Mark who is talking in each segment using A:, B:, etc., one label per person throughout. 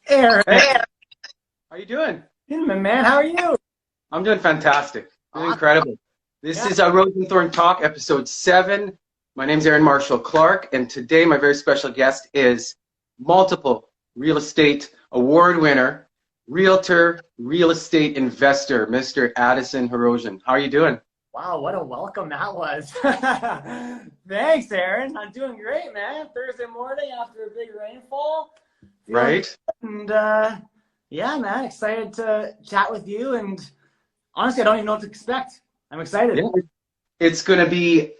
A: Aaron,
B: Hey, how you doing?
A: man, how are you?
B: I'm doing fantastic. Doing incredible. This
A: Yeah.
B: is RoseNthorn Talk, episode 7. My name's Aaron Marshall Clark, and today my very special guest is multiple real estate award winner, realtor, real estate investor, Mr. Addison Herosian. How are you doing?
A: Wow, what a welcome that was. Thanks, Aaron. I'm doing great, man. Thursday morning after a big rainfall. Feeling
B: Right?
A: good. And yeah, man, excited to chat with you. And honestly, I don't even know what to expect. I'm excited.
B: Yeah. It's going to be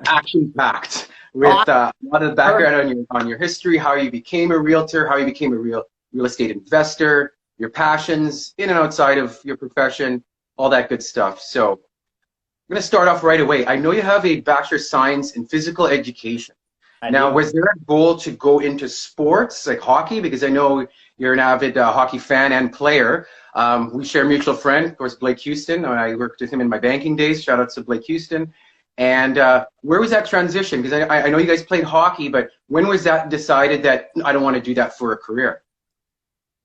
B: action-packed with a lot of background on your history, how you became a realtor, how you became a real estate investor, your passions in and outside of your profession, all that good stuff. So I'm going to start off right away. I know you have a Bachelor of Science in Physical Education. Now, was there a goal to go into sports like hockey? Because I know you're an avid hockey fan and player. We share a mutual friend, of course, Blake Houston. I worked with him in my banking days. Shout out to Blake Houston. And where was that transition? Because I know you guys played hockey, but when was that decided that I don't want to do that for a career?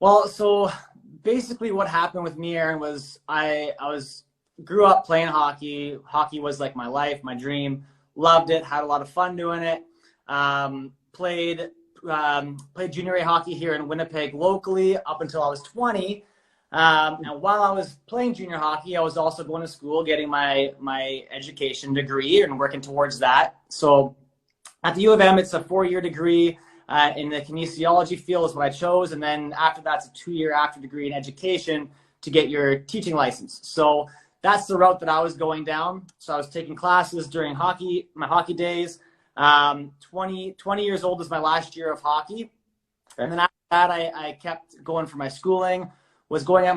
A: Well, so basically what happened with me, Aaron, was grew up playing hockey. Hockey was like my life, my dream. Loved it, had a lot of fun doing it. Played junior A hockey here in Winnipeg locally up until I was 20. And while I was playing junior hockey, I was also going to school, getting my education degree and working towards that. So at the U of M, it's a 4-year degree in the kinesiology field is what I chose. And then after that, it's a 2-year after degree in education to get your teaching license. So that's the route that I was going down. So I was taking classes during my hockey days. 20 years old was my last year of hockey.
B: Okay.
A: And then after that, I kept going for my schooling, going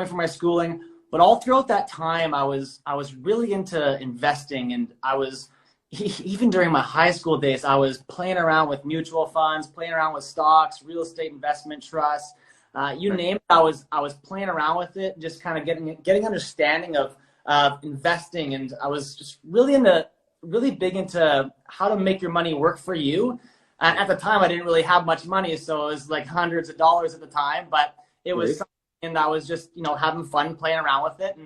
A: for my schooling. But all throughout that time, I was really into investing. And I was, even during my high school days, I was playing around with mutual funds, playing around with stocks, real estate investment trusts, you name it. I was playing around with it, just kind of getting understanding of investing. And I was just really big into how to make your money work for you. And at the time, I didn't really have much money, so it was like hundreds of dollars at the time, but it was something that I was just, having fun playing around with it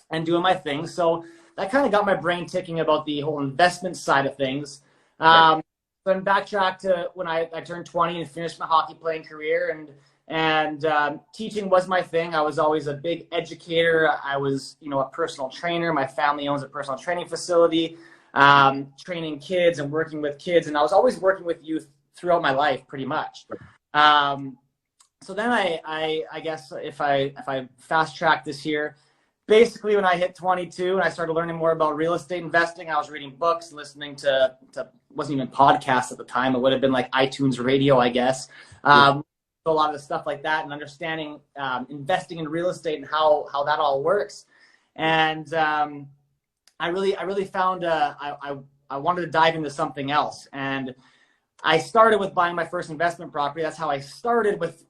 A: and doing my thing. So that kind of got my brain ticking about the whole investment side of things. Then backtrack to when I turned 20 and finished my hockey playing career, and teaching was my thing. I was always a big educator. I was, a personal trainer. My family owns a personal training facility. Training kids and working with kids. And I was always working with youth throughout my life, pretty much. So then I guess if I fast track this here, basically when I hit 22 and I started learning more about real estate investing, I was reading books, listening to wasn't even podcasts at the time. It would have been like iTunes radio, I guess. A lot of the stuff like that and understanding investing in real estate and how that all works. And I really found I wanted to dive into something else, and I started with buying my first investment property. That's how I started with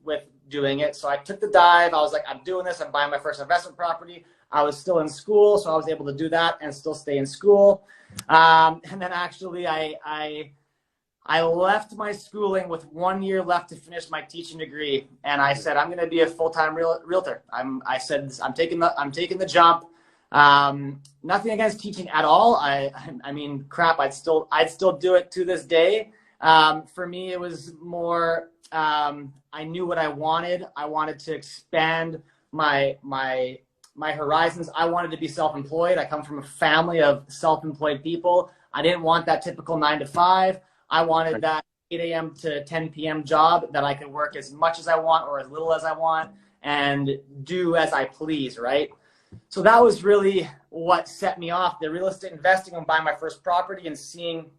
A: doing it. So I took the dive. I was like, I'm doing this. I'm buying my first investment property. I was still in school, so I was able to do that and still stay in school. And then actually, I left my schooling with 1 year left to finish my teaching degree, and I said I'm going to be a full-time realtor. I said I'm taking the jump. Nothing against teaching at all. I mean, crap, I'd still do it to this day. For me, it was more, I knew what I wanted. I wanted to expand my horizons. I wanted to be self-employed. I come from a family of self-employed people. I didn't want that typical 9 to 5. I wanted that 8 a.m. to 10 p.m. job that I could work as much as I want or as little as I want and do as I please, right? So that was really what set me off, the real estate investing and buying my first property and seeing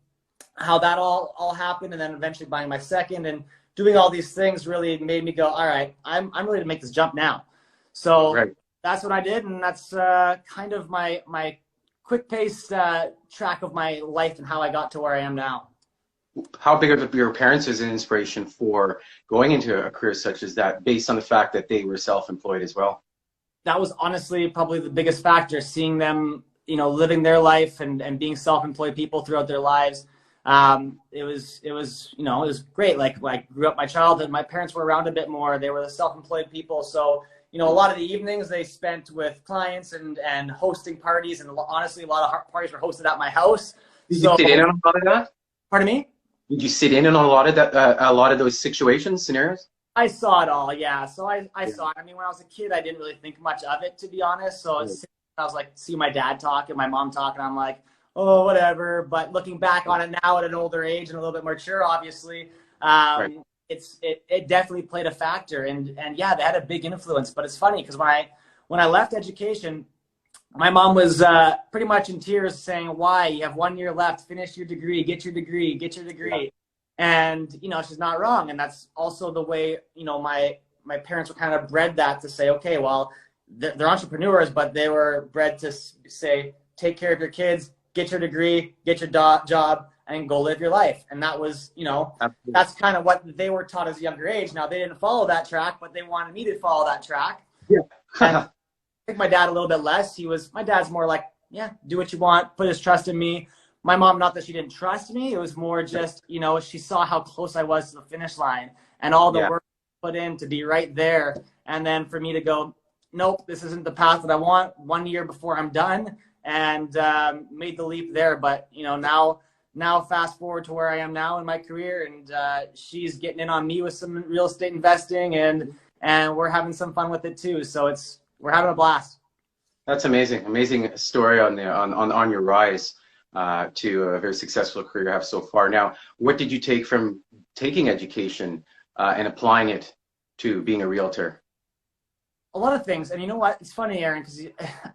A: how that all happened, and then eventually buying my second and doing all these things really made me go, all right, I'm ready to make this jump now. So that's what I did, and that's kind of my quick pace track of my life and how I got to where I am now.
B: How big of your parents as an inspiration for going into a career such as that, based on the fact that they were self-employed as well?
A: That was honestly probably the biggest factor, seeing them, living their life and being self-employed people throughout their lives. you know, it was great. Like grew up my childhood. My parents were around a bit more. They were the self-employed people. So, you know, a lot of the evenings they spent with clients and hosting parties. And honestly, a lot of parties were hosted at my house.
B: Did you sit in on a lot of that?
A: Pardon me?
B: Did you sit in on a lot of that, a lot of those situations, scenarios?
A: I saw it all, yeah. So I saw it. I mean, when I was a kid, I didn't really think much of it, to be honest. So I was like, see my dad talk and my mom talk, and I'm like, oh, whatever. But looking back on it now at an older age and a little bit more mature, obviously, it definitely played a factor. And yeah, they had a big influence. But it's funny because when I left education, my mom was pretty much in tears saying, why? You have 1 year left. Finish your degree. Get your degree. Get your degree. Yeah. And, you know, she's not wrong. And that's also the way, you know, my parents were kind of bred that to say, okay, well, they're entrepreneurs, but they were bred to say, take care of your kids, get your degree, get your job, and go live your life. And that was, you know, absolutely, that's kind of what they were taught as a younger age. Now, they didn't follow that track, but they wanted me to follow that track. Yeah. And I think my dad a little bit less. My dad's more like, yeah, do what you want, put his trust in me. My mom, not that she didn't trust me, it was more just, you know, she saw how close I was to the finish line and all the work put in to be right there. And then for me to go, nope, this isn't the path that I want 1 year before I'm done, and made the leap there. But, you know, now fast forward to where I am now in my career, and she's getting in on me with some real estate investing, and we're having some fun with it too. So we're having a blast.
B: That's amazing. Amazing story on your rise to a very successful career you have so far. Now, what did you take from taking education and applying it to being a realtor?
A: A lot of things. And you know what? It's funny, Aaron, because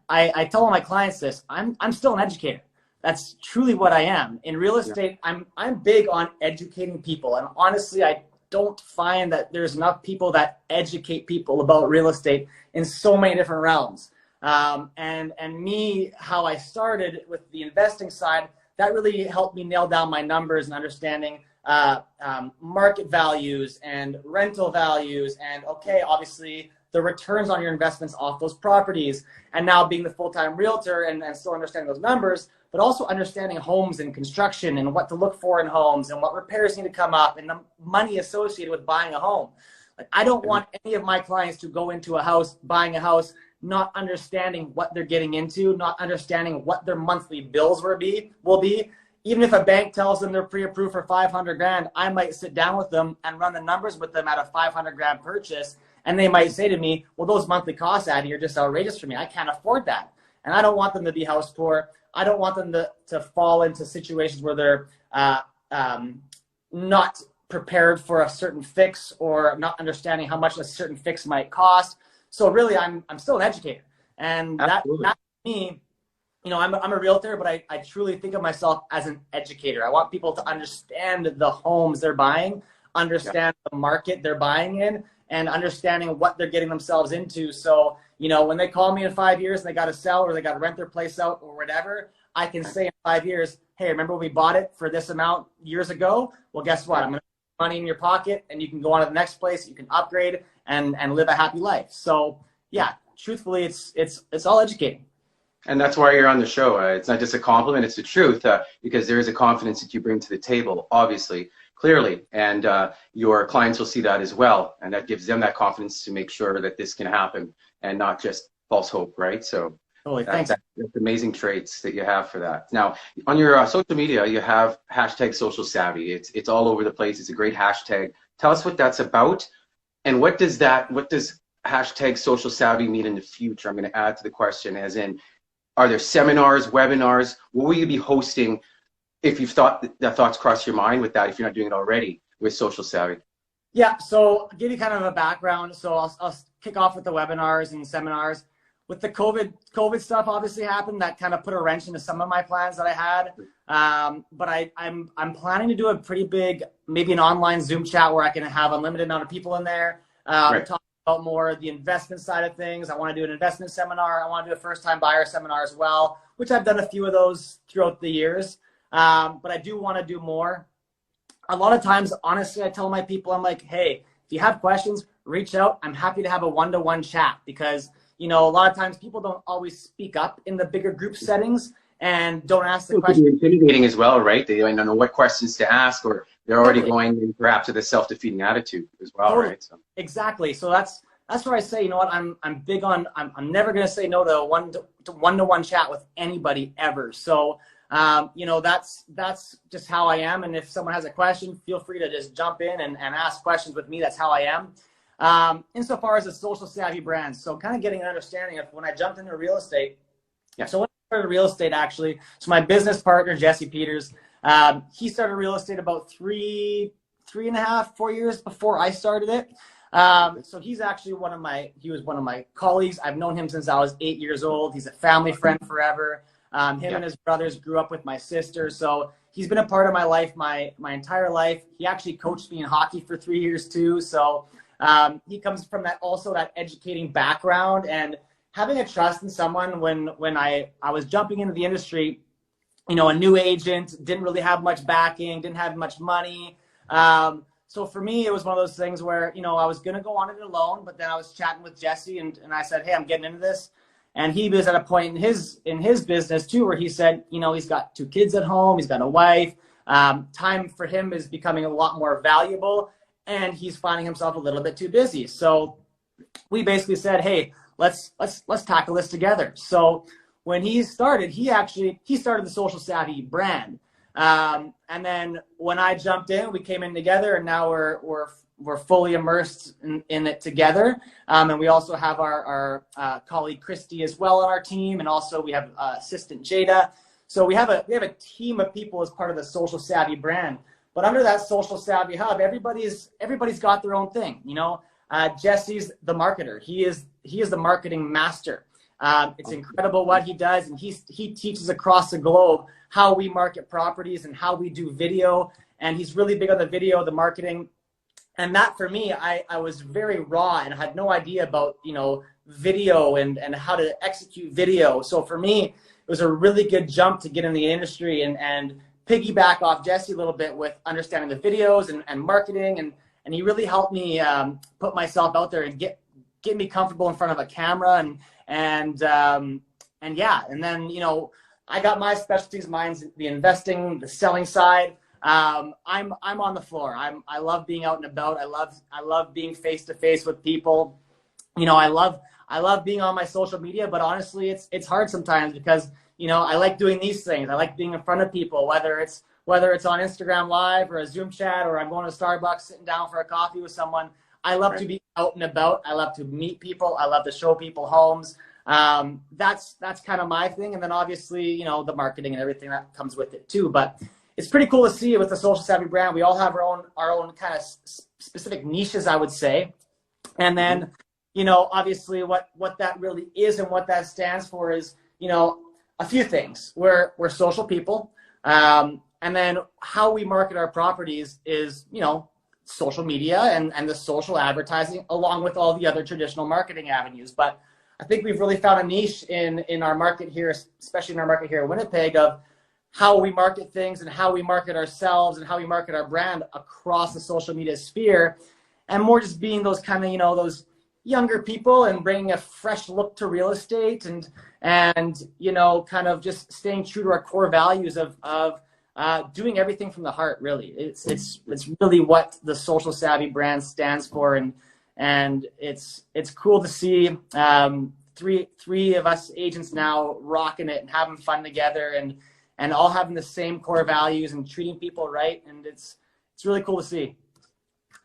A: I tell all my clients this. I'm still an educator. That's truly what I am. In real estate, I'm big on educating people. And honestly, I don't find that there's enough people that educate people about real estate in so many different realms. And me, how I started with the investing side, that really helped me nail down my numbers and understanding market values and rental values, and okay, obviously the returns on your investments off those properties. And now being the full-time realtor and still understanding those numbers, but also understanding homes and construction and what to look for in homes and what repairs need to come up and the money associated with buying a home. Like, I don't want any of my clients to go into a house, buying a house, not understanding what they're getting into, not understanding what their monthly bills will be. Even if a bank tells them they're pre-approved for 500 grand, I might sit down with them and run the numbers with them at a 500 grand purchase. And they might say to me, well, those monthly costs, Addy, are just outrageous for me. I can't afford that. And I don't want them to be house poor. I don't want them to fall into situations where they're not prepared for a certain fix or not understanding how much a certain fix might cost. So really, I'm still an educator. And that me, you know, I'm a realtor, but I truly think of myself as an educator. I want people to understand the homes they're buying, understand the market they're buying in, and understanding what they're getting themselves into. So, you know, when they call me in 5 years and they got to sell or they got to rent their place out or whatever, I can say in 5 years, hey, remember we bought it for this amount years ago? Well, guess what? I'm going to put money in your pocket and you can go on to the next place. You can upgrade and live a happy life. So yeah, truthfully, it's all educating.
B: And that's why you're on the show. It's not just a compliment, it's the truth, because there is a confidence that you bring to the table, obviously, clearly, and your clients will see that as well, and that gives them that confidence to make sure that this can happen and not just false hope, right? So that's amazing traits that you have for that. Now, on your social media, you have hashtag social savvy. It's all over the place. It's a great hashtag. Tell us what that's about, and what does hashtag social savvy mean in the future? I'm going to add to the question, as in, are there seminars, webinars? What will you be hosting if you've thought that thoughts cross your mind with that, if you're not doing it already with Social Savvy?
A: Yeah, so I'll give you kind of a background. So I'll kick off with the webinars and seminars. With the COVID stuff obviously happened, that kind of put a wrench into some of my plans that I had. But I'm planning to do a pretty big, maybe an online Zoom chat where I can have unlimited amount of people in there. Talk about more the investment side of things. I want to do an investment seminar. I want to do a first-time buyer seminar as well, which I've done a few of those throughout the years. But I do want to do more. A lot of times, honestly, I tell my people, I'm like, hey, if you have questions, reach out. I'm happy to have a one-to-one chat, because, you know, a lot of times people don't always speak up in the bigger group settings. and don't ask the
B: It could
A: question.
B: be intimidating as well, right? They don't know what questions to ask, or they're already
A: Totally.
B: going in perhaps with a self-defeating attitude as well,
A: Totally.
B: right? So.
A: Exactly. So that's where I say, you know what, I'm big on, I'm never going to say no to a one-to-one chat with anybody ever. So, you know, that's just how I am. And if someone has a question, feel free to just jump in and ask questions with me. That's how I am. Insofar as a social savvy brand. So kind of getting an understanding of when I jumped into real estate.
B: Yeah.
A: So when I started real estate, actually, so my business partner, Jesse Peters, he started real estate about 3.5, 4 years before I started it. So he's actually he was one of my colleagues. I've known him since I was 8 years old. He's a family friend forever. Him and his brothers grew up with my sister. So he's been a part of my life, my entire life. He actually coached me in hockey for 3 years too. So he comes from that educating background, and having a trust in someone when I was jumping into the industry, you know, a new agent, didn't really have much backing, didn't have much money. So for me, it was one of those things where, you know, I was going to go on it alone, but then I was chatting with Jesse and I said, hey, I'm getting into this. And he was at a point in his business too, where he said, you know, he's got 2 kids at home, he's got a wife. Time for him is becoming a lot more valuable, and he's finding himself a little bit too busy. So we basically said, hey, let's tackle this together. So when he started, he started the Social Savvy brand. And then when I jumped in, we came in together, and now we're fully immersed in it together. And we also have our colleague Christy as well on our team, and also we have assistant Jada. So we have a team of people as part of the Social Savvy brand. But under that Social Savvy hub, everybody's got their own thing. You know, Jesse's the marketer. He is the marketing master. It's incredible what he does, and he teaches across the globe how we market properties and how we do video. And he's really big on the video, the marketing. And that for me, I was very raw and had no idea about, you know, video and how to execute video. So for me, it was a really good jump to get in the industry and piggyback off Jesse a little bit with understanding the videos and marketing. And he really helped me put myself out there and get me comfortable in front of a camera and yeah. And then, you know, I got my specialties. Mine's the investing, the selling side. I'm on the floor. I love being out and about. I love being face to face with people. You know, I love being on my social media, but honestly, it's hard sometimes because, you know, I like doing these things. I like being in front of people, whether it's on Instagram Live or a Zoom chat, or I'm going to Starbucks, sitting down for a coffee with someone. I love to be out and about. I love to meet people. I love to show people homes. That's kind of my thing. And then obviously, you know, the marketing and everything that comes with it too. But it's pretty cool to see with the Social Savvy brand. We all have our own kind of specific niches, I would say. And then, you know, obviously what that really is and what that stands for is, you know, a few things. We're social people. And then how we market our properties is, you know, social media and the social advertising, along with all the other traditional marketing avenues. But I think we've really found a niche in our market here, especially in our market here in Winnipeg, of how we market things and how we market ourselves and how we market our brand across the social media sphere, and more just being those kind of, you know, those younger people and bringing a fresh look to real estate and you know, kind of just staying true to our core values of doing everything from the heart. Really, it's really what the Social Savvy brand stands for, and it's cool to see three of us agents now rocking it and having fun together and all having the same core values and treating people right, and it's really cool to see.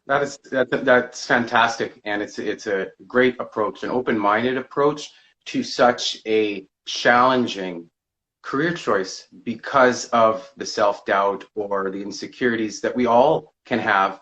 B: That's fantastic, and it's a great approach, an open-minded approach to such a challenging career choice because of the self-doubt or the insecurities that we all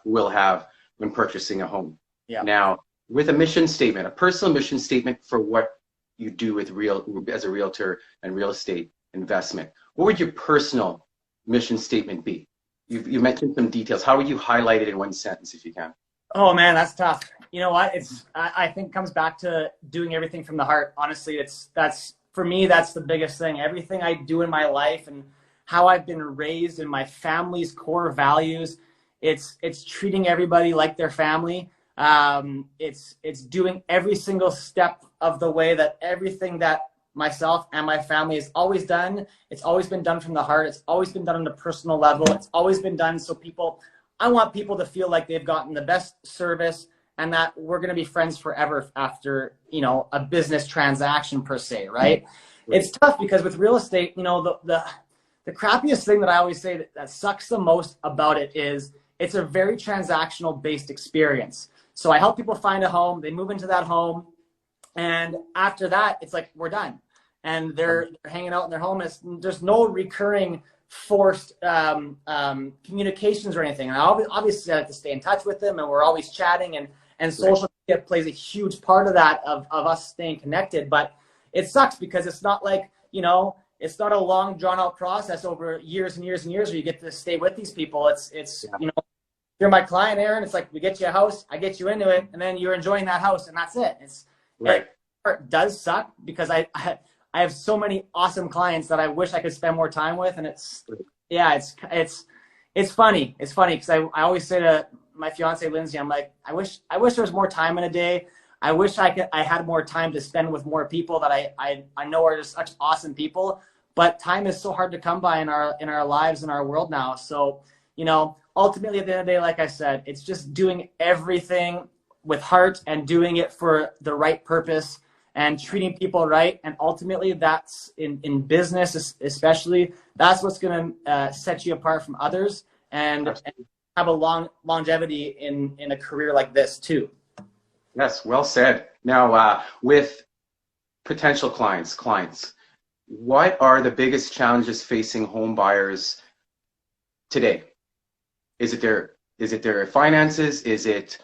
B: will have when purchasing a home.
A: Yeah.
B: Now, with a mission statement, a personal mission statement for what you do as a realtor and real estate investment, what would your personal mission statement be? You mentioned some details. How would you highlight it in one sentence if you can?
A: Oh man, that's tough. You know what? I think it comes back to doing everything from the heart. Honestly, for me, that's the biggest thing. Everything I do in my life and how I've been raised and my family's core values, it's treating everybody like their family. It's doing every single step of the way that everything that myself and my family has always done. It's always been done from the heart. It's always been done on a personal level. It's always been done so I want people to feel like they've gotten the best service and that we're going to be friends forever after, a business transaction per se, right? It's tough because with real estate, the crappiest thing that I always say that sucks the most about it is it's a very transactional based experience. So I help people find a home, they move into that home, and after that, it's like, we're done. And they're hanging out in their home. There's no recurring forced communications or anything. And obviously I have to stay in touch with them, and we're always chatting, and social media plays a huge part of that, of us staying connected. But it sucks because it's not like, it's not a long drawn out process over years and years and years where you get to stay with these people. It's you're my client, Aaron. It's like, we get you a house, I get you into it, and then you're enjoying that house, and that's it. It does suck because I have so many awesome clients that I wish I could spend more time with, and it's funny. It's funny because I always say to my fiance Lindsay, I'm like, I wish there was more time in a day. I wish I had more time to spend with more people that I know are just such awesome people. But time is so hard to come by in our lives, in our world now. So, ultimately at the end of the day, like I said, it's just doing everything with heart and doing it for the right purpose and treating people right. And ultimately that's in business, especially, that's what's going to set you apart from others and have a longevity in a career like this too.
B: Yes, well said. Now, with potential clients, what are the biggest challenges facing home buyers today? Is it their finances? Is it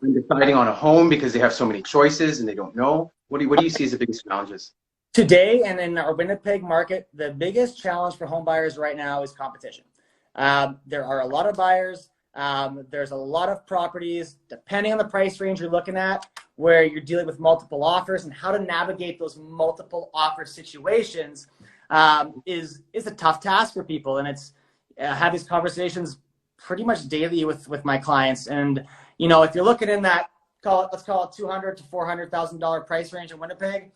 B: deciding on a home because they have so many choices and they don't know? What do you see as the biggest challenges?
A: Today, and in our Winnipeg market, the biggest challenge for home buyers right now is competition. There are a lot of buyers. There's a lot of properties, depending on the price range you're looking at, where you're dealing with multiple offers, and how to navigate those multiple offer situations is a tough task for people. And it's have these conversations pretty much daily with my clients. And if you're looking in that, let's call it $200,000 to $400,000 price range in Winnipeg,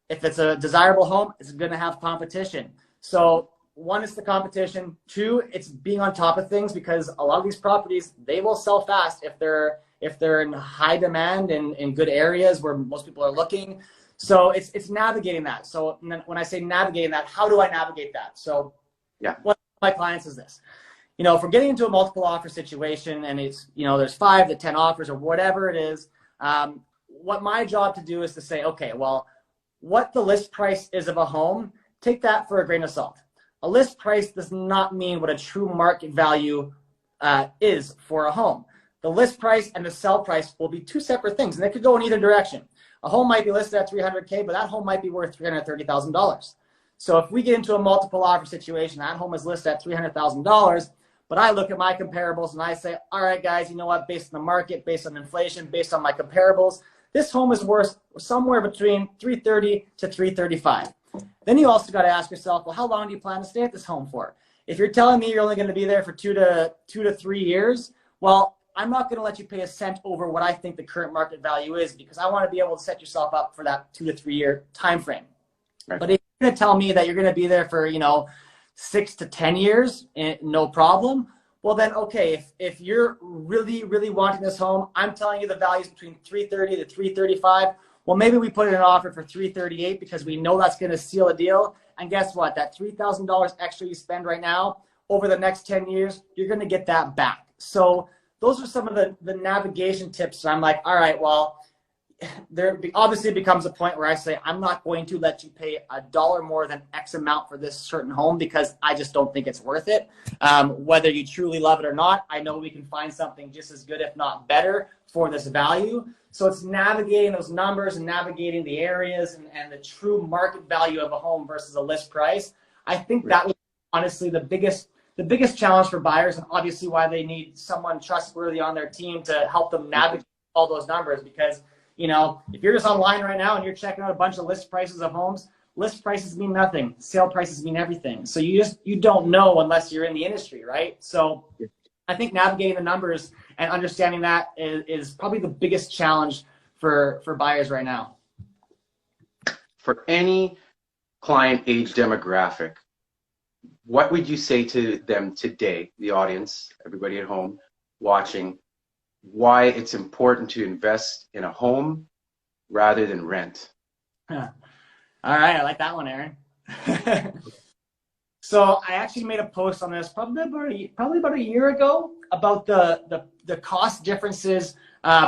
A: if it's a desirable home, it's going to have competition. So one is the competition. Two, it's being on top of things, because a lot of these properties, they will sell fast if they're in high demand and in good areas where most people are looking. So it's navigating that. So when I say navigating that, how do I navigate that? So one of my clients is this. If we're getting into a multiple offer situation and it's, there's 5 to 10 offers or whatever it is, what my job to do is to say, okay, well, what the list price is of a home, take that for a grain of salt. A list price does not mean what a true market value is for a home. The list price and the sell price will be two separate things, and they could go in either direction. A home might be listed at $300K, but that home might be worth $330,000. So if we get into a multiple offer situation, that home is listed at $300,000, but I look at my comparables and I say, all right, guys, you know what? Based on the market, based on inflation, based on my comparables, this home is worth somewhere between $330,000 to $335,000. Then you also got to ask yourself, well, how long do you plan to stay at this home for? If you're telling me you're only going to be there for 2 to 3 years, well, I'm not going to let you pay a cent over what I think the current market value is, because I want to be able to set yourself up for that 2 to 3 year time frame. Right. But if you're going to tell me that you're going to be there for 6 to 10 years, no problem. Well, then, okay, if you're really, really wanting this home, I'm telling you the value is between $330,000 to $335,000. Well, maybe we put in an offer for $338,000 because we know that's going to seal a deal. And guess what? That $3,000 extra you spend right now, over the next 10 years, you're going to get that back. So those are some of the navigation tips. And I'm like, all right, well, there obviously becomes a point where I say, I'm not going to let you pay $1 more than X amount for this certain home, because I just don't think it's worth it. Whether you truly love it or not, I know we can find something just as good, if not better, for this value. So it's navigating those numbers and navigating the areas and the true market value of a home versus a list price. I think that was honestly the biggest challenge for buyers, and obviously why they need someone trustworthy on their team to help them navigate all those numbers. Because if you're just online right now and you're checking out a bunch of list prices of homes, list prices mean nothing. Sale prices mean everything. So you don't know unless you're in the industry, right? So I think navigating the numbers and understanding that is probably the biggest challenge for buyers right now.
B: for any client age demographic, what would you say to them today, the audience, everybody at home watching, why it's important to invest in a home rather than rent?
A: Huh. All right, I like that one, Aaron. So I actually made a post on this probably about a year ago about the cost differences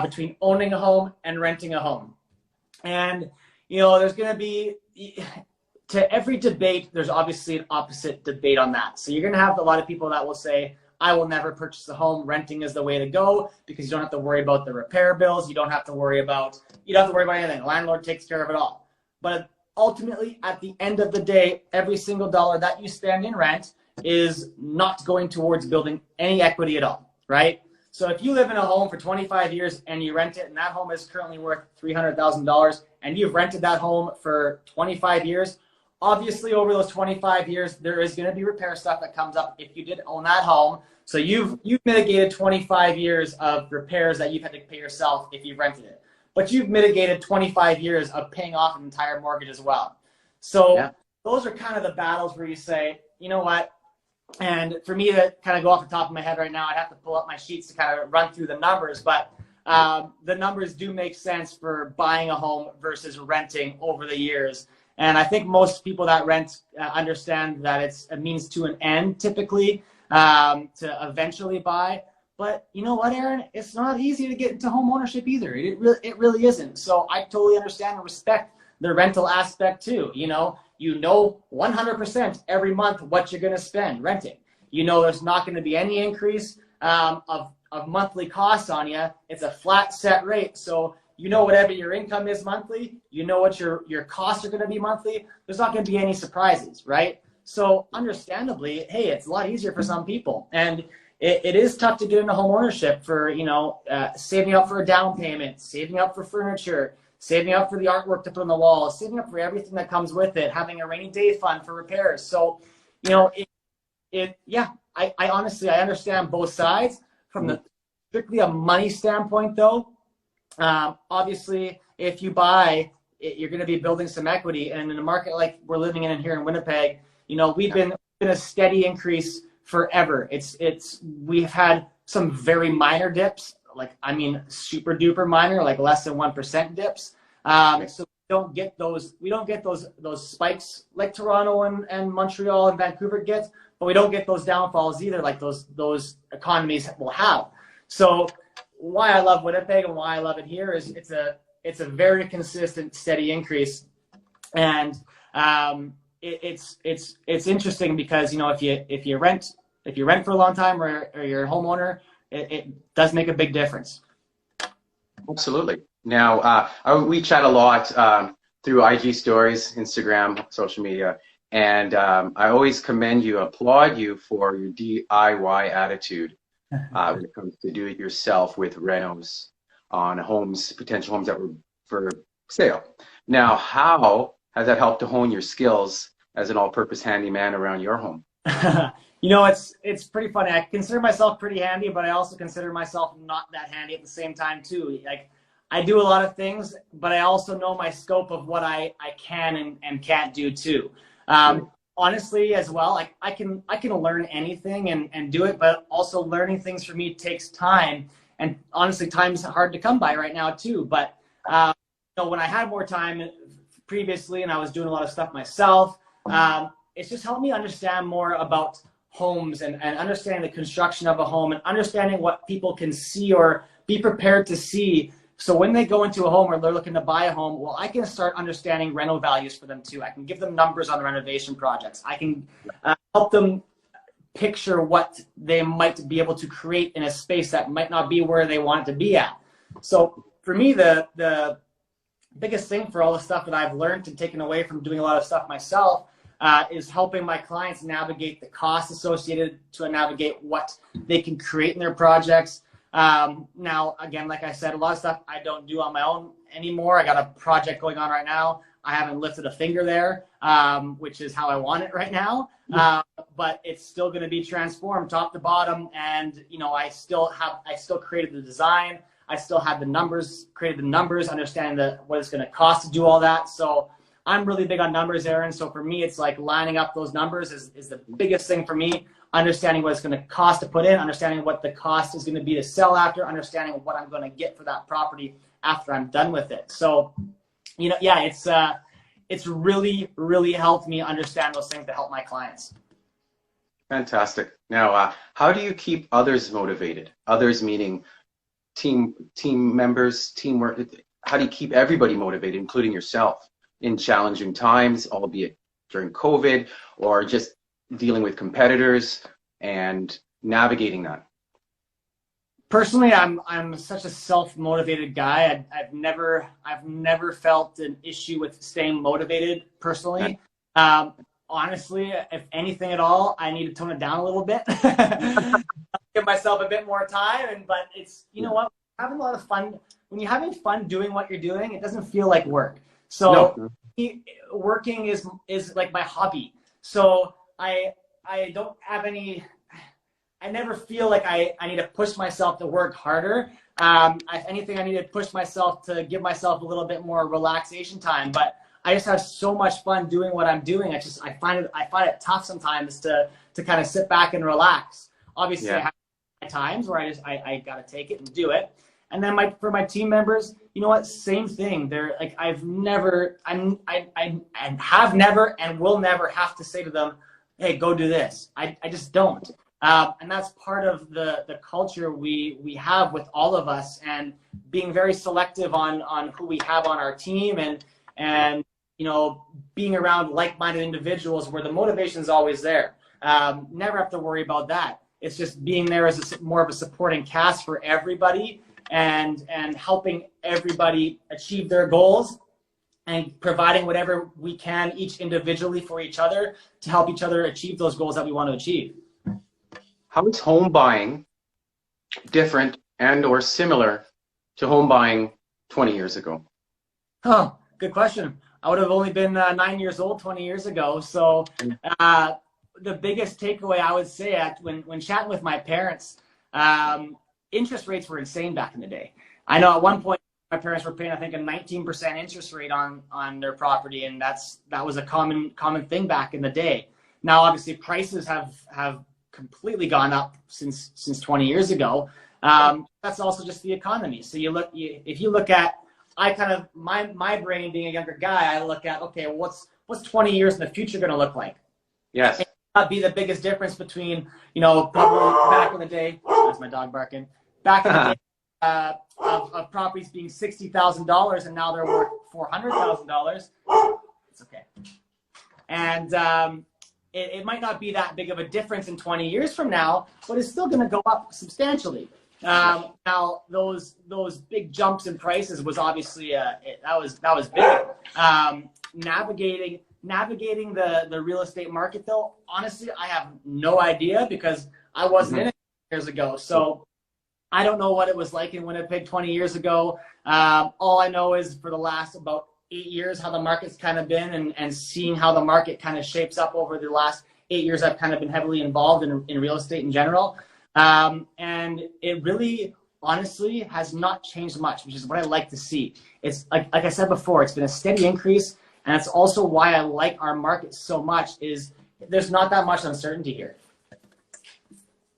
A: between owning a home and renting a home. And, you know, there's going to be, to every debate, there's obviously an opposite debate on that. So you're going to have a lot of people that will say, I will never purchase a home. Renting is the way to go because you don't have to worry about the repair bills. You don't have to worry about anything. The landlord takes care of it all. But ultimately, at the end of the day, every single dollar that you spend in rent is not going towards building any equity at all, right? So if you live in a home for 25 years and you rent it and that home is currently worth $300,000 and you've rented that home for 25 years, obviously over those 25 years, there is going to be repair stuff that comes up if you did own that home. So you've mitigated 25 years of repairs that you've had to pay yourself if you've rented it. But you've mitigated 25 years of paying off an entire mortgage as well. So yeah, those are kind of the battles where you say, you know what? And for me to kind of go off the top of my head right now, I'd have to pull up my sheets to kind of run through the numbers. But the numbers do make sense for buying a home versus renting over the years. And I think most people that rent understand that it's a means to an end typically to eventually buy. But you know what, Aaron? It's not easy to get into home ownership either. It really isn't. So I totally understand and respect the rental aspect too. You know 100% every month what you're going to spend renting. You know there's not going to be any increase of monthly costs on you. It's a flat set rate. So you know whatever your income is monthly, you know what your costs are going to be monthly. There's not going to be any surprises, right? So understandably, hey, it's a lot easier for some people. And it is tough to get into home ownership for, saving up for a down payment, saving up for furniture, saving up for the artwork to put on the wall, saving up for everything that comes with it, having a rainy day fund for repairs. So, I honestly, I understand both sides. From the strictly a money standpoint though, obviously if you buy, you're going to be building some equity. And in a market like we're living in here in Winnipeg, we've been a steady increase forever. We've had some very minor dips, super duper minor, like less than 1% dips. So we don't get those spikes like Toronto and Montreal and Vancouver gets, but we don't get those downfalls either, like those economies will have. So why I love Winnipeg and why I love it here is it's a very consistent, steady increase. And it's interesting because if you rent for a long time or you're a homeowner, it does make a big difference. Absolutely.
B: Now we chat a lot through IG stories, Instagram, social media, and I always applaud you for your DIY attitude when it comes to do it yourself with renos on potential homes that were for sale. Now, how has that helped to hone your skills as an all-purpose handyman around your home?
A: It's pretty funny. I consider myself pretty handy, but I also consider myself not that handy at the same time too. Like I do a lot of things, but I also know my scope of what I can and can't do too. Honestly, as well, I can learn anything and do it, but also learning things for me takes time. And honestly, time's hard to come by right now too. But when I had more time previously and I was doing a lot of stuff myself, it's just helped me understand more about homes and understanding the construction of a home and understanding what people can see or be prepared to see. So when they go into a home or they're looking to buy a home, well, I can start understanding rental values for them too. I can give them numbers on the renovation projects. I can help them picture what they might be able to create in a space that might not be where they want it to be at. So for me, the biggest thing for all the stuff that I've learned and taken away from doing a lot of stuff myself is helping my clients navigate the costs associated to navigate what they can create in their projects. Now, again, like I said, a lot of stuff I don't do on my own anymore. I got a project going on right now. I haven't lifted a finger there, which is how I want it right now. But it's still going to be transformed top to bottom. And, I still created the design. I still have the numbers, created the numbers, understanding what it's going to cost to do all that. So I'm really big on numbers, Aaron. So for me, it's like lining up those numbers is the biggest thing for me. Understanding what it's going to cost to put in, understanding what the cost is going to be to sell after, understanding what I'm going to get for that property after I'm done with it. So, you know, yeah, it's really, really helped me understand those things to help my clients.
B: Fantastic. Now, how do you keep others motivated? Others meaning team members, teamwork. How do you keep everybody motivated, including yourself, in challenging times, albeit during COVID, or just dealing with competitors and navigating that?
A: Personally, I'm such a self-motivated guy. I've never felt an issue with staying motivated personally. Honestly, if anything at all, I need to tone it down a little bit. Give myself a bit more time. But it's, you know what, having a lot of fun. When you're having fun doing what you're doing, it doesn't feel like work. So working is like my hobby. So I don't have any. I never feel like I need to push myself to work harder. If anything, I need to push myself to give myself a little bit more relaxation time. But I just have so much fun doing what I'm doing. I find it tough sometimes to kind of sit back and relax. Obviously, I have times where I got to take it and do it. And then for my team members, you know what? Same thing. They're like, I have never and will never have to say to them, hey, go do this. I just don't. And that's part of the culture we have with all of us, and being very selective on who we have on our team, and you know, being around like-minded individuals where the motivation is always there. Never have to worry about that. It's just being there as more of a supporting cast for everybody, and helping everybody achieve their goals, and providing whatever we can each individually for each other to help each other achieve those goals that we want to achieve.
B: How is home buying different and or similar to home buying 20 years ago?
A: Oh, good question. I would have only been 9 years old 20 years ago. So the biggest takeaway I would say when chatting with my parents, interest rates were insane back in the day. I know at one point my parents were paying, I think, a 19% interest rate on their property, and that was a common thing back in the day. Now, obviously, prices have completely gone up since 20 years ago. That's also just the economy. So if you look at, I kind of, my brain being a younger guy, I look at, okay, what's 20 years in the future going to look like?
B: Yes.
A: It might not be the biggest difference between, you know, probably back in the day, that's my dog barking, back in the day of properties being $60,000 and now they're worth $400,000. It's okay. And it might not be that big of a difference in 20 years from now, but it's still going to go up substantially. Now those big jumps in prices was obviously that was big. Navigating the real estate market, though, honestly, I have no idea because I wasn't in it years ago. So I don't know what it was like in Winnipeg 20 years ago. All I know is for the last about 8 years how the market's kind of been, and seeing how the market kind of shapes up over the last 8 years. I've kind of been heavily involved in real estate in general. And it really, honestly, has not changed much, which is what I like to see. It's like I said before, it's been a steady increase. And it's also why I like our market so much, is there's not that much uncertainty here.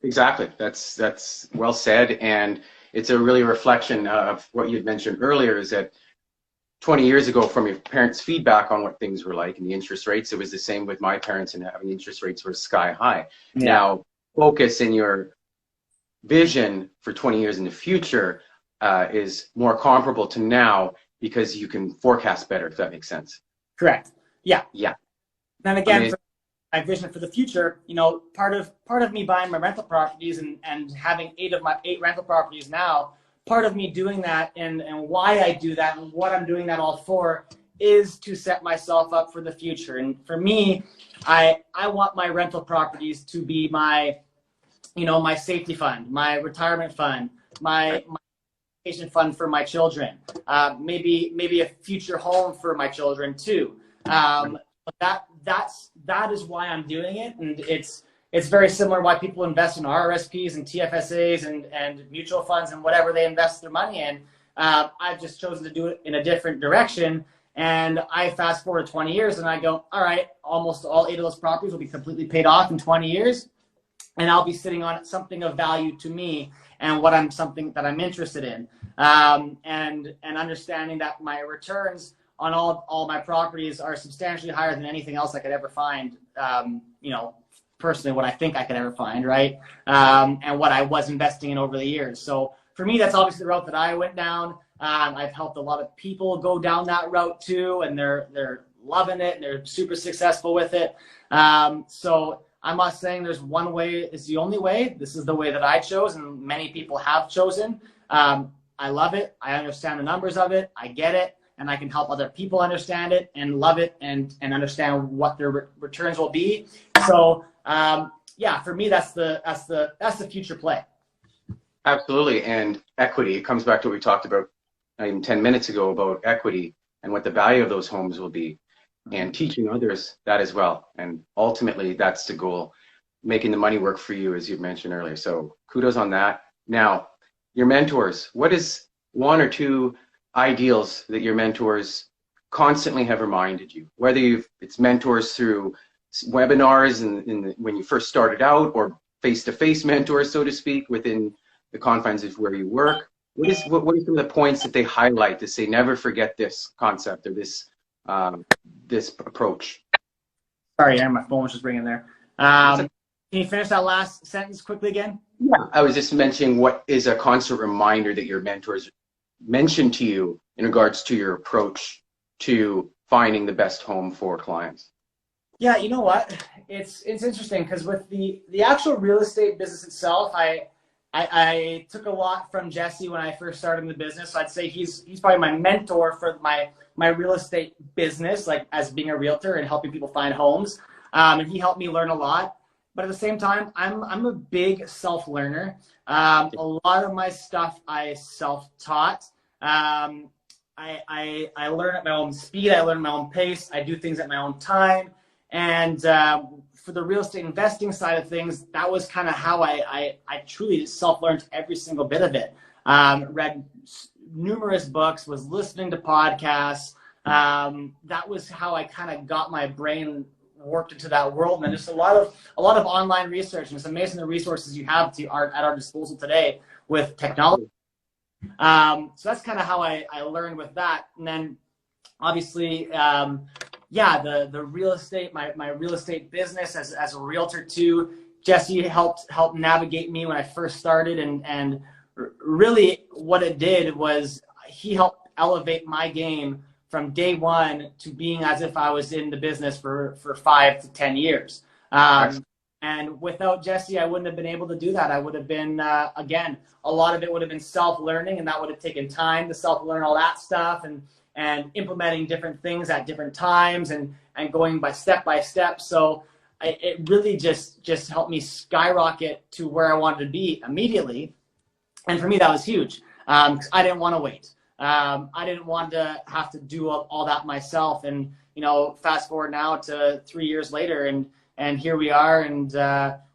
B: Exactly. That's well said. And it's a really reflection of what you had mentioned earlier, is that 20 years ago, from your parents' feedback on what things were like and the interest rates, it was the same with my parents, and having interest rates were sky high. Yeah. Now, focus in your vision for 20 years in the future is more comparable to now, because you can forecast better, if that makes sense.
A: Correct. Yeah.
B: Yeah.
A: And again, for my vision for the future, you know, part of me buying my rental properties and having 8 rental properties now, part of me doing that and why I do that and what I'm doing that all for is to set myself up for the future. And for me, I want my rental properties to be my, you know, my safety fund, my retirement fund, my education fund for my children, maybe a future home for my children too. But that is why I'm doing it, and it's very similar why people invest in RRSPs and TFSAs and mutual funds and whatever they invest their money in. I've just chosen to do it in a different direction, And I fast forward 20 years and I go, all right, almost all 8 of those properties will be completely paid off in 20 years. And I'll be sitting on something of value to me and something that I'm interested in. And understanding that my returns on all my properties are substantially higher than anything else I could ever find, personally, what I think I could ever find, right? And what I was investing in over the years. So for me, that's obviously the route that I went down. I've helped a lot of people go down that route too, and they're loving it and they're super successful with it. So I'm not saying there's one way is the only way. This is the way that I chose, and many people have chosen. I love it. I understand the numbers of it. I get it, and I can help other people understand it and love it and understand what their returns will be. So yeah, for me, that's the future play.
B: Absolutely. And equity, it comes back to what we talked about even 10 minutes ago about equity and what the value of those homes will be, and teaching others that as well. And ultimately, that's the goal, making the money work for you, as you mentioned earlier. So kudos on that. Now, your mentors, what is 1 or 2 ideals that your mentors constantly have reminded you, whether it's mentors through webinars when you first started out, or face-to-face mentors, so to speak, within the confines of where you work? What are some of the points that they highlight to say, never forget this concept or this approach?
A: Sorry, Aaron, my phone was just ringing there. Can you finish that last sentence quickly again?
B: Yeah, I was just mentioning, what is a constant reminder that your mentors mentioned to you in regards to your approach to finding the best home for clients?
A: Yeah, you know what? It's interesting because with the actual real estate business itself, I took a lot from Jesse when I first started in the business. So I'd say he's probably my mentor for my real estate business, like as being a realtor and helping people find homes. And he helped me learn a lot. But at the same time, I'm a big self-learner. A lot of my stuff I self-taught. I learn at my own speed. I learn at my own pace. I do things at my own time. And for the real estate investing side of things, that was kind of how I truly self-learned every single bit of it. Read numerous books, was listening to podcasts. That was how I kind of got my brain worked into that world. And just a lot of online research. And it's amazing the resources you have at our disposal today with technology. So that's kind of how I learned with that. And then obviously, yeah, the real estate, my real estate business as a realtor too. Jesse helped navigate me when I first started, and really what it did was he helped elevate my game from day one to being as if I was in the business for 5 to 10 years. And without Jesse, I wouldn't have been able to do that. I would have been, again, a lot of it would have been self-learning, and that would have taken time to self-learn all that stuff and implementing different things at different times and going by step. So it really just helped me skyrocket to where I wanted to be immediately. And for me, that was huge. 'Cause I didn't want to wait. I didn't want to have to do all that myself. And, fast forward now to 3 years later, and here we are, and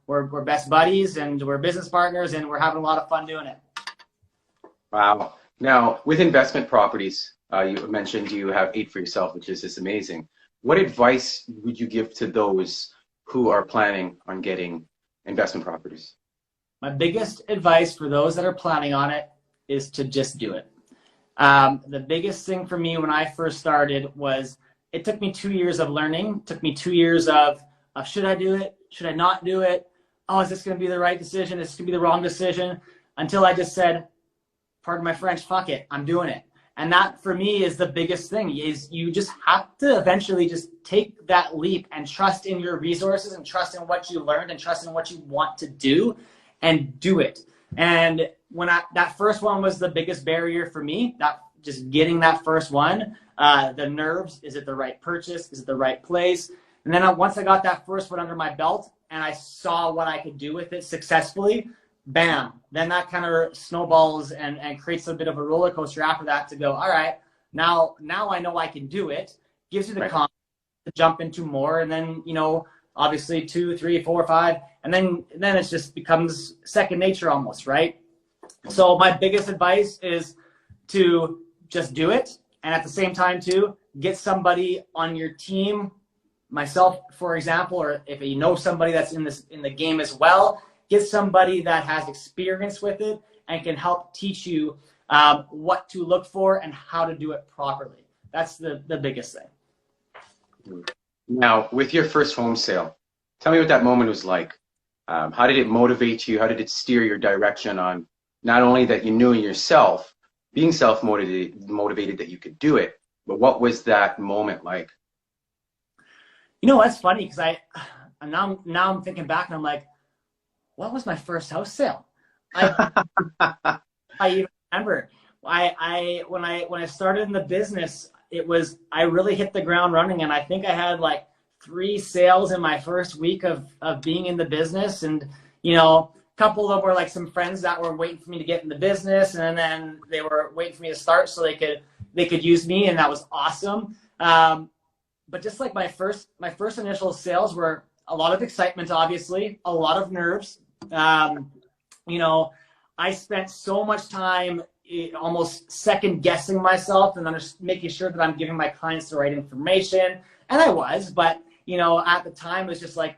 A: we're best buddies, and we're business partners, and we're having a lot of fun doing it.
B: Wow. Now, with investment properties, you mentioned you have 8 for yourself, which is just amazing. What advice would you give to those who are planning on getting investment properties?
A: My biggest advice for those that are planning on it is to just do it. The biggest thing for me when I first started was it took me 2 years of learning. It took me 2 years of should I do it? Should I not do it? Oh, is this going to be the right decision? Is this going to be the wrong decision? Until I just said, pardon my French, fuck it, I'm doing it. And that for me is the biggest thing, is you just have to eventually just take that leap and trust in your resources and trust in what you learned and trust in what you want to do and do it. And when that first one was the biggest barrier for me, that just getting that first one, the nerves, is it the right purchase? Is it the right place? And then once I got that first one under my belt and I saw what I could do with it successfully, bam, then that kind of snowballs and creates a bit of a roller coaster after that to go, all right, now I know I can do it. Gives you the confidence to jump into more. And then, obviously 2, 3, 4, 5, and then it just becomes second nature almost, right? So my biggest advice is to just do it. And at the same time too, get somebody on your team, myself, for example, or if you know somebody that's in the game as well, get somebody that has experience with it and can help teach you what to look for and how to do it properly. That's the biggest thing.
B: Now, with your first home sale, tell me what that moment was like. How did it motivate you? How did it steer your direction on not only that you knew in yourself, being self-motivated that you could do it, but what was that moment like?
A: You know, that's funny because now I'm thinking back and I'm like, what was my first house sale? I even remember when I started in the business, I really hit the ground running, and I think I had like 3 sales in my first week of being in the business. And you know, a couple of them were like some friends that were waiting for me to get in the business, and then they were waiting for me to start so they could use me, and that was awesome. But just like my first initial sales were a lot of excitement, obviously, a lot of nerves. You know, I spent so much time almost second guessing myself and making sure that I'm giving my clients the right information. And I was, but you know, at the time it was just like,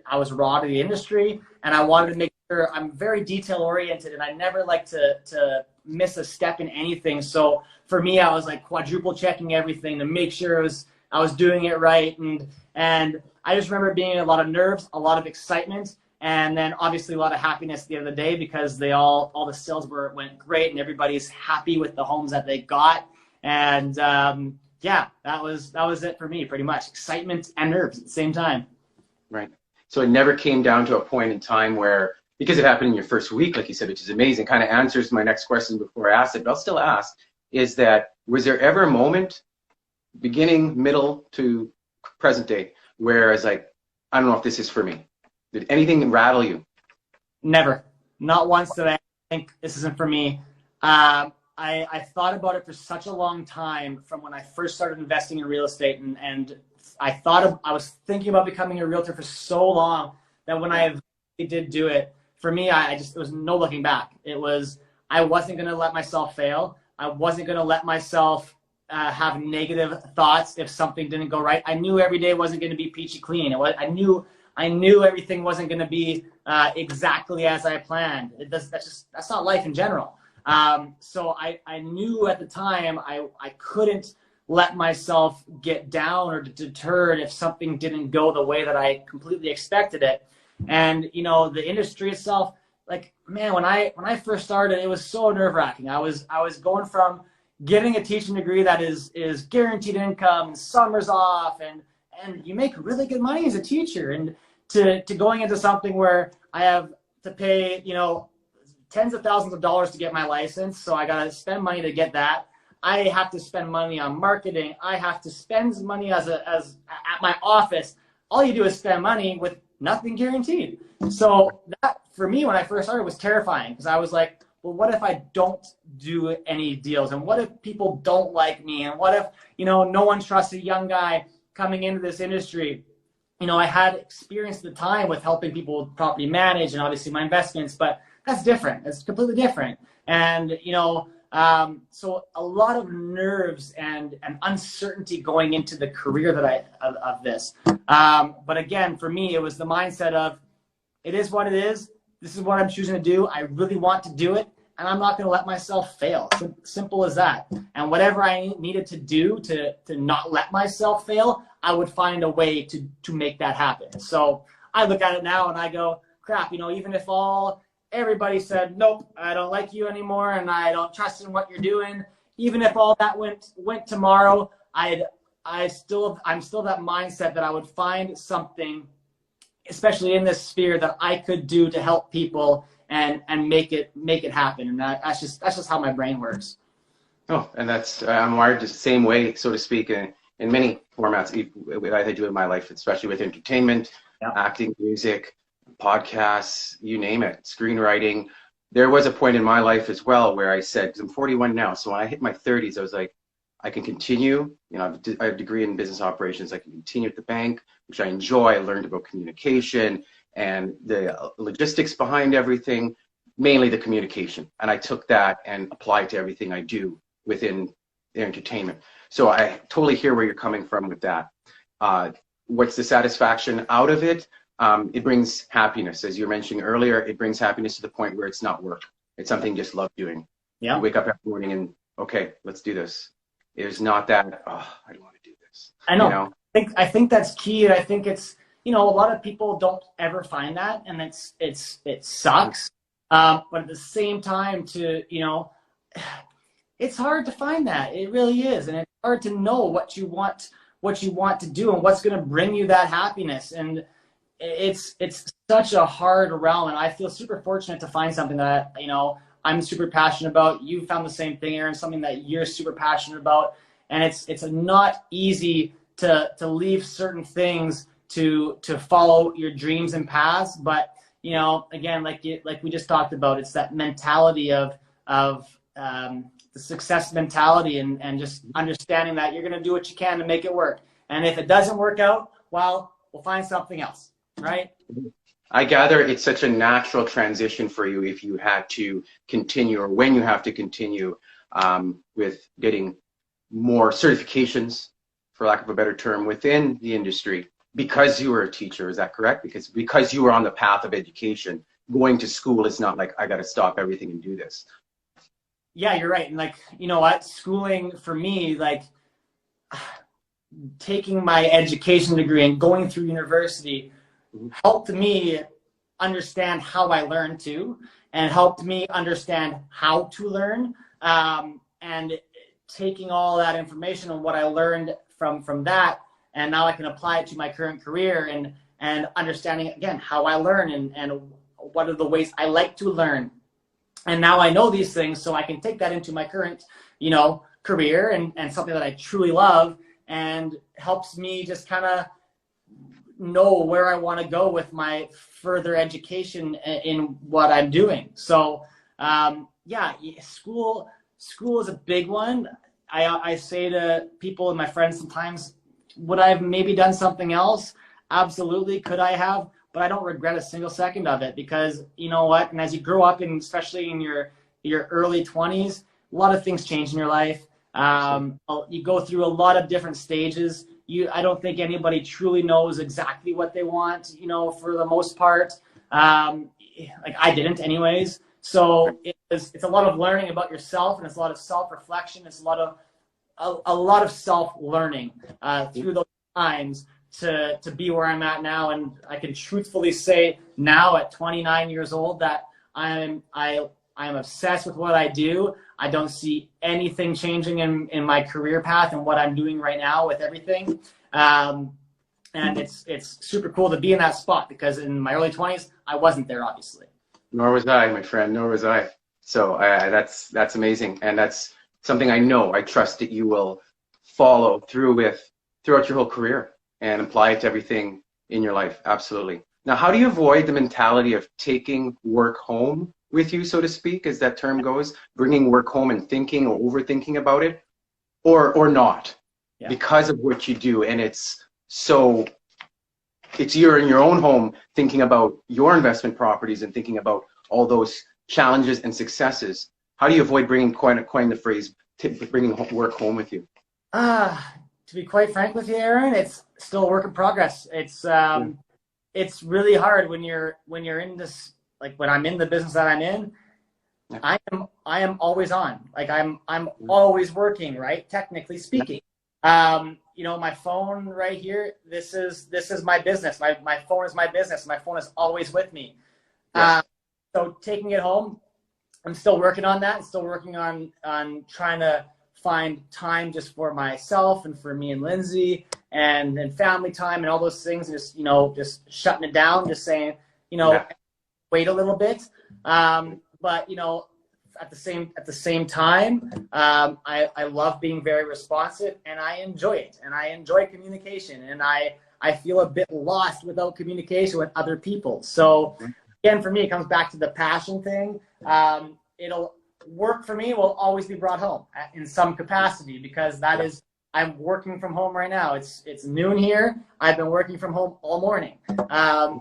A: I was raw to the industry, and I wanted to make sure I'm very detail oriented, and I never like to miss a step in anything. So for me, I was like quadruple checking everything to make sure I was doing it right. And I just remember being a lot of nerves, a lot of excitement, and then obviously a lot of happiness at the end of the day because all the sales went great, and everybody's happy with the homes that they got. And yeah, that was it for me, pretty much. Excitement and nerves at the same time.
B: Right. So it never came down to a point in time where, because it happened in your first week, like you said, which is amazing, kind of answers my next question before I ask it, but I'll still ask, is that, was there ever a moment, beginning, middle to present day, where I was like, I don't know if this is for me? Did anything rattle you? Never.
A: Not once did I think this isn't for me. I thought about it for such a long time, from when I first started investing in real estate, and I was thinking about becoming a realtor for so long that when I did do it, for me, it was no looking back. I wasn't going to let myself fail. I wasn't going to let myself have negative thoughts if something didn't go right. I knew every day wasn't going to be peachy clean. I knew everything wasn't going to be exactly as I planned. That's not life in general. So I knew at the time I couldn't let myself get down or deterred if something didn't go the way that I completely expected it. And you know, the industry itself, like, man, when I first started, it was so nerve-wracking. I was going from getting a teaching degree that is guaranteed income, summers off, and you make really good money as a teacher, and to going into something where I have to pay, you know, tens of thousands of dollars to get my license. So I got to spend money to get that. I have to spend money on marketing. I have to spend money as at my office. All you do is spend money with nothing guaranteed. So that, for me, when I first started, was terrifying, because I was like, well, what if I don't do any deals? And what if people don't like me? And what if, you know, no one trusts a young guy coming into this industry? You know, I had experience at the time with helping people property manage and obviously my investments, but that's different. It's completely different. And, you know, so a lot of nerves and uncertainty going into the career of this. But again, for me, it was the mindset of, it is what it is. This is what I'm choosing to do. I really want to do it, and I'm not going to let myself fail. Simple as that. And whatever I needed to do to not let myself fail, I would find a way to make that happen. So I look at it now and I go, crap, you know, even if everybody said, nope, I don't like you anymore and I don't trust in what you're doing, even if all that went tomorrow, I'm still that mindset that I would find something, especially in this sphere, that I could do to help people and make it happen. And that's just how my brain works.
B: Oh, and I'm wired the same way, so to speak, in many formats I do in my life, especially with entertainment, acting, music, podcasts, you name it, screenwriting. There was a point in my life as well where I said, because I'm 41 now, so when I hit my 30s, I was like, I can continue. You know, I have a degree in business operations. I can continue at the bank, which I enjoy. I learned about communication and the logistics behind everything, mainly the communication. And I took that and applied to everything I do within entertainment. So I totally hear where you're coming from with that. What's the satisfaction out of it? It brings happiness. As you were mentioning earlier, it brings happiness to the point where it's not work. It's something you just love doing.
A: Yeah.
B: You wake up every morning and, okay, let's do this. It's not that, oh, I don't want to do this.
A: I know.
B: You know?
A: I think that's key. And I think it's, you know, a lot of people don't ever find that, and it sucks. But at the same time, you know, it's hard to find that. It really is. And it's hard to know what you want to do and what's going to bring you that happiness. And it's such a hard realm. And I feel super fortunate to find something that, you know, I'm super passionate about. You found the same thing, Aaron, something that you're super passionate about. And it's not easy to leave certain things to follow your dreams and paths. But, you know, again, like we just talked about, it's that mentality of the success mentality and just understanding that you're going to do what you can to make it work. And if it doesn't work out, well, we'll find something else, right?
B: I gather it's such a natural transition for you if you had to continue, or when you have to continue with getting more certifications, for lack of a better term, within the industry, because you were a teacher. Is that correct? Because you were on the path of education, going to school is not like, I got to stop everything and do this.
A: Yeah, you're right. And like, you know what, schooling for me, like taking my education degree and going through university helped me understand how I learned too, and helped me understand how to learn. And taking all that information and what I learned from that, and now I can apply it to my current career and understanding, again, how I learn and what are the ways I like to learn. And now I know these things, so I can take that into my current, you know, career and something that I truly love, and helps me just kind of know where I want to go with my further education in what I'm doing. So, yeah, school is a big one. I say to people and my friends sometimes, would I have maybe done something else? Absolutely. Could I have? But I don't regret a single second of it, because you know what? And as you grow up, and especially in your early 20s, a lot of things change in your life. You go through a lot of different stages. I don't think anybody truly knows exactly what they want, you know, for the most part. Like I didn't anyways. So it's a lot of learning about yourself, and it's a lot of self-reflection. It's a lot of self-learning through those times to be where I'm at now. And I can truthfully say now at 29 years old that I'm obsessed with what I do. I don't see anything changing in my career path and what I'm doing right now with everything. And it's super cool to be in that spot, because in my early 20s, I wasn't there, obviously.
B: Nor was I, my friend, nor was I. So that's amazing. And that's something I trust that you will follow through with throughout your whole career and apply it to everything in your life. Absolutely. Now, how do you avoid the mentality of taking work home with you, so to speak, as that term goes, bringing work home and thinking or overthinking about it, or not, because of what you do? And you're in your own home thinking about your investment properties and thinking about all those challenges and successes. How do you avoid coin the phrase, bringing work home with you?
A: To be quite frank with you, Aaron, it's still a work in progress. It's really hard when you're in this, like when I'm in the business that I'm in. I am always on. Like I'm always working, right? Technically speaking. You know, my phone right here, this is my business. My phone is my business. My phone is always with me. Yes. So taking it home, I'm still working on that. I'm still working on trying to find time just for myself and for me and Lindsay and family time and all those things. And just, you know, just shutting it down, just saying, you know, wait a little bit. But, you know, at the same time, I love being very responsive, and I enjoy it, and I enjoy communication, and I feel a bit lost without communication with other people. So again, for me, it comes back to the passion thing. It'll work for me will always be brought home in some capacity, because that is, I'm working from home right now. It's noon here. I've been working from home all morning.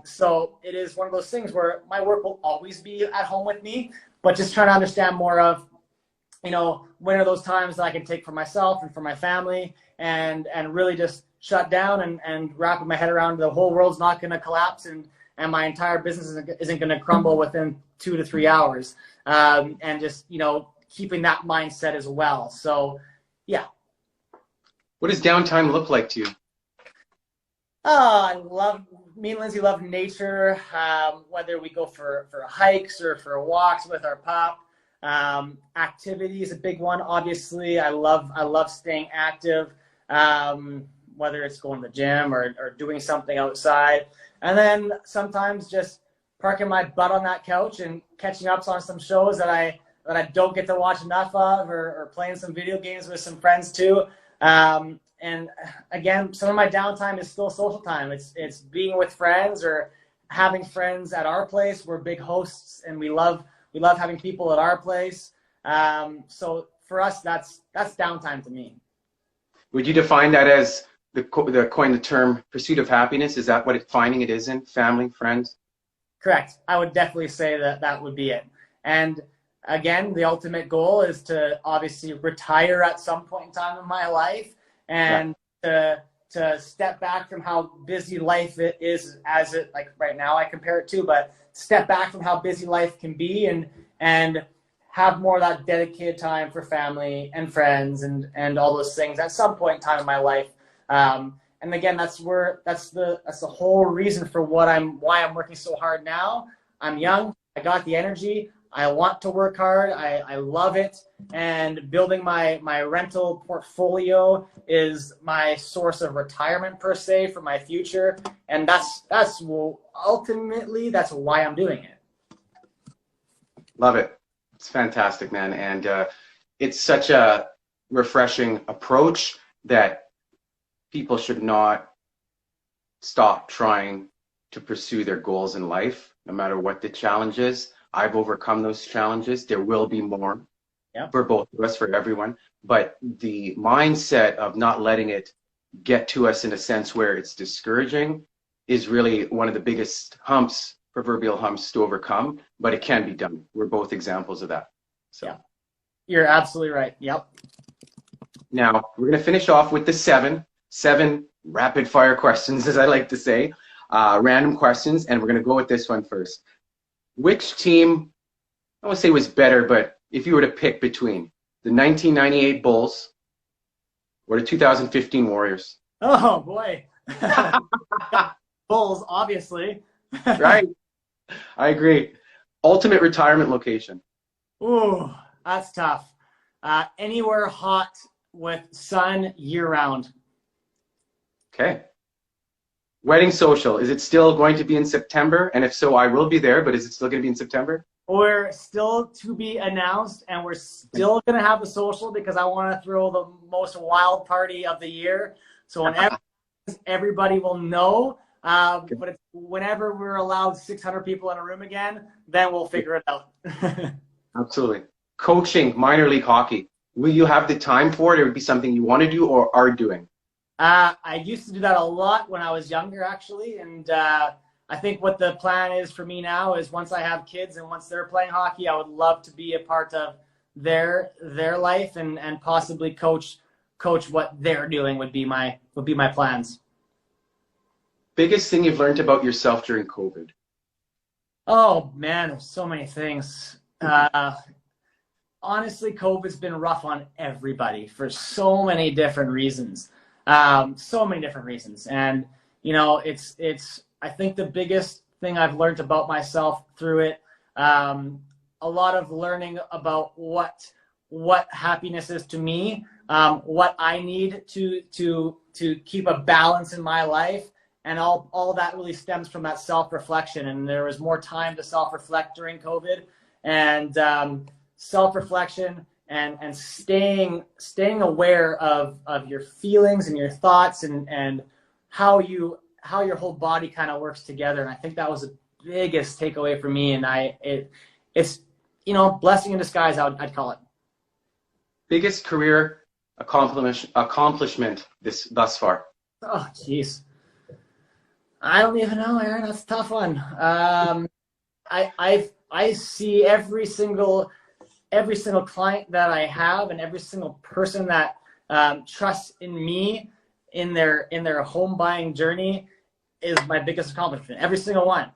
A: So it is one of those things where my work will always be at home with me, but just trying to understand more of you know, when are those times that I can take for myself and for my family, and really just shut down and wrap my head around the whole world's not going to collapse, and my entire business isn't going to crumble within 2 to 3 hours, and just, you know, keeping that mindset as well. So yeah.
B: What does downtime look like to you?
A: Me and Lindsay love nature, whether we go for hikes or for walks with our pup. Activity is a big one. Obviously, I love staying active, whether it's going to the gym or doing something outside. And then sometimes just parking my butt on that couch and catching up on some shows that I don't get to watch enough of, or playing some video games with some friends too. And again, some of my downtime is still social time. It's being with friends or having friends at our place. We're big hosts, and we love having people at our place. So for us, that's downtime to me.
B: Would you define that as the term pursuit of happiness? Is that what finding it is in family, friends?
A: Correct. I would definitely say that would be it. And again, the ultimate goal is to obviously retire at some point in time in my life, and to step back from how busy life it is, as it, like right now I compare it to, but step back from how busy life can be, and have more of that dedicated time for family and friends and all those things at some point in time in my life. And again, that's the whole reason for why I'm working so hard now. I'm young. I got the energy. I want to work hard. I love it. And building my rental portfolio is my source of retirement per se for my future. And ultimately that's why I'm doing it.
B: Love it. It's fantastic, man. And it's such a refreshing approach that people should not stop trying to pursue their goals in life, no matter what the challenge is. I've overcome those challenges. There will be more for both of us, for everyone. But the mindset of not letting it get to us in a sense where it's discouraging is really one of the biggest proverbial humps to overcome, but it can be done. We're both examples of that. So
A: yeah. You're absolutely right. Yep.
B: Now, we're going to finish off with the seven rapid fire questions, as I like to say, random questions. And we're going to go with this one first. Which team, I won't say was better, but if you were to pick between the 1998 Bulls or the 2015 Warriors?
A: Oh, boy. Bulls, obviously.
B: Right. I agree. Ultimate retirement location?
A: Ooh, that's tough. Anywhere hot with sun year-round.
B: Okay. Wedding social, is it still going to be in September? And if so, I will be there, but is it still going to be in September?
A: We're still to be announced, and we're still going to have the social because I want to throw the most wild party of the year. So whenever everybody will know, but it's whenever we're allowed 600 people in a room again, then we'll figure it out.
B: Absolutely. Coaching minor league hockey, will you have the time for it, or would it be something you want to do or are doing?
A: I used to do that a lot when I was younger, actually, and I think what the plan is for me now is once I have kids and once they're playing hockey, I would love to be a part of their life and possibly coach what they're doing would be my plans.
B: Biggest thing you've learned about yourself during COVID?
A: Oh man, there's so many things. Honestly, COVID's been rough on everybody for so many different reasons. And you know, it's I think the biggest thing I've learned about myself through it, a lot of learning about what happiness is to me, what I need to keep a balance in my life, and all that really stems from that self-reflection. And there was more time to self-reflect during COVID, and self-reflection and staying aware of your feelings and your thoughts and how your whole body kind of works together. And I think that was the biggest takeaway for me. And it's you know, blessing in disguise, I'd call it.
B: Biggest career accomplishment thus far?
A: Oh, jeez. I don't even know, Aaron. That's a tough one. I see every single every single client that I have and every single person that trusts in me in their home buying journey is my biggest accomplishment. Every single one.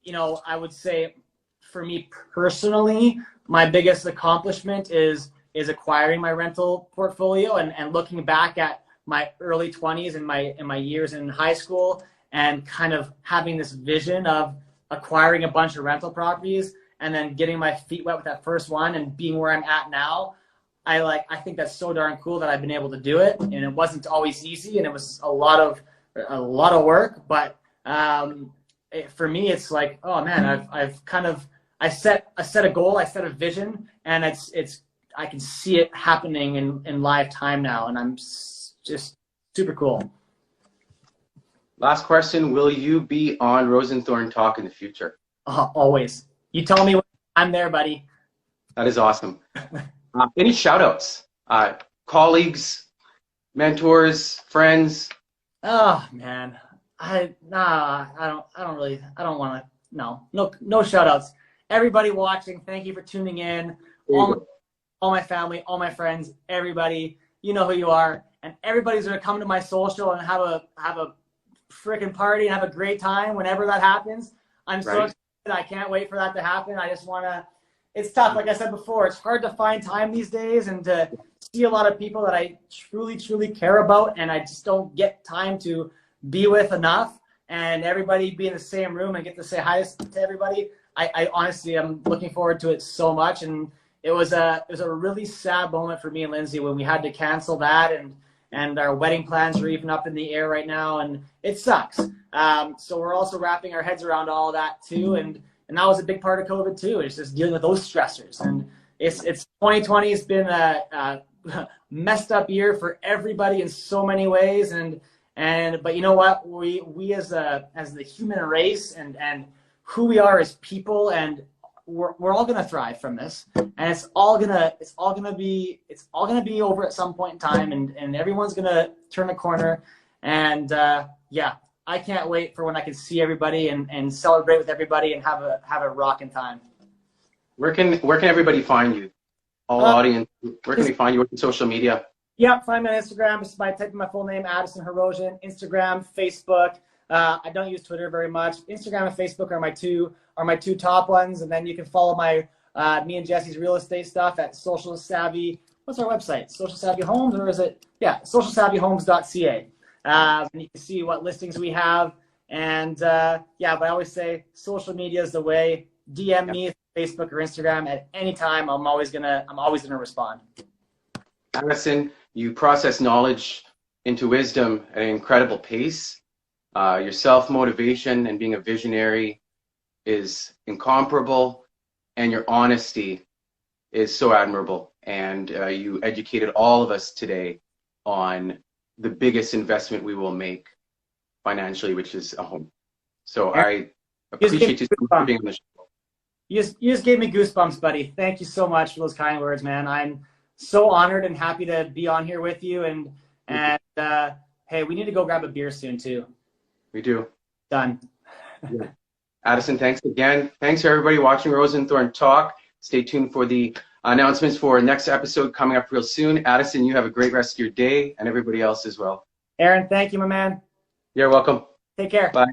A: You know, I would say for me personally, my biggest accomplishment is acquiring my rental portfolio and looking back at my early 20s and my years in high school and kind of having this vision of acquiring a bunch of rental properties and then getting my feet wet with that first one and being where I'm at now. I think that's so darn cool that I've been able to do it, and it wasn't always easy and it was a lot of work, but for me it's like, oh man, I set a goal, I set a vision, and I can see it happening in live time now, and I'm just super cool.
B: Last question, will you be on RoseNthorn Talk in the future?
A: Always. You tell me when I'm there, buddy.
B: That is awesome. Any shout outs? Colleagues, mentors, friends?
A: Oh man. I don't want to, no shout outs. Everybody watching, thank you for tuning in. All my family, all my friends, everybody, you know who you are, and everybody's gonna come to my social and have a freaking party and have a great time whenever that happens. I'm so excited. I can't wait for that to happen. I just wanna. It's tough, like I said before. It's hard to find time these days and to see a lot of people that I truly care about, and I just don't get time to be with enough. And everybody be in the same room and get to say hi to everybody. I honestly am looking forward to it so much, and it was a really sad moment for me and Lindsay when we had to cancel that, and our wedding plans are even up in the air right now, and it sucks. So we're also wrapping our heads around all of that too, and that was a big part of COVID too. It's just dealing with those stressors, and it's 2020 has been a messed up year for everybody in so many ways, but you know what, we as the human race and who we are as people, and we're all gonna thrive from this, and it's all gonna be over at some point in time, and everyone's gonna turn a corner, and yeah, I can't wait for when I can see everybody and celebrate with everybody and have a rocking time.
B: Where can everybody find you? Audience, where can we find you? What's your social media?
A: Yeah, find me on Instagram. Just by typing my full name, Addison Herosian. Instagram, Facebook. I don't use Twitter very much. Instagram and Facebook are my two top ones, and then you can follow my me and Jesse's real estate stuff at Social Savvy. What's our website? Social Savvy Homes, or is it? Yeah, socialsavvyhomes.ca. And you can see what listings we have, and yeah. But I always say social media is the way. DM me, Facebook or Instagram at any time. I'm always gonna respond.
B: Addison, you process knowledge into wisdom at an incredible pace. Your self-motivation and being a visionary is incomparable, and your honesty is so admirable. And you educated all of us today on the biggest investment we will make financially, which is a home. So I appreciate you being on the show.
A: You just gave me goosebumps, buddy. Thank you so much for those kind words, man. I'm so honored and happy to be on here with you. And hey, we need to go grab a beer soon too.
B: We do.
A: Done.
B: Yeah. Addison, thanks again. Thanks to everybody watching RoseNthorn Talk. Stay tuned for the announcements for next episode coming up real soon. Addison, you have a great rest of your day, and everybody else as well.
A: Aaron, thank you, my man.
B: You're welcome.
A: Take care.
B: Bye.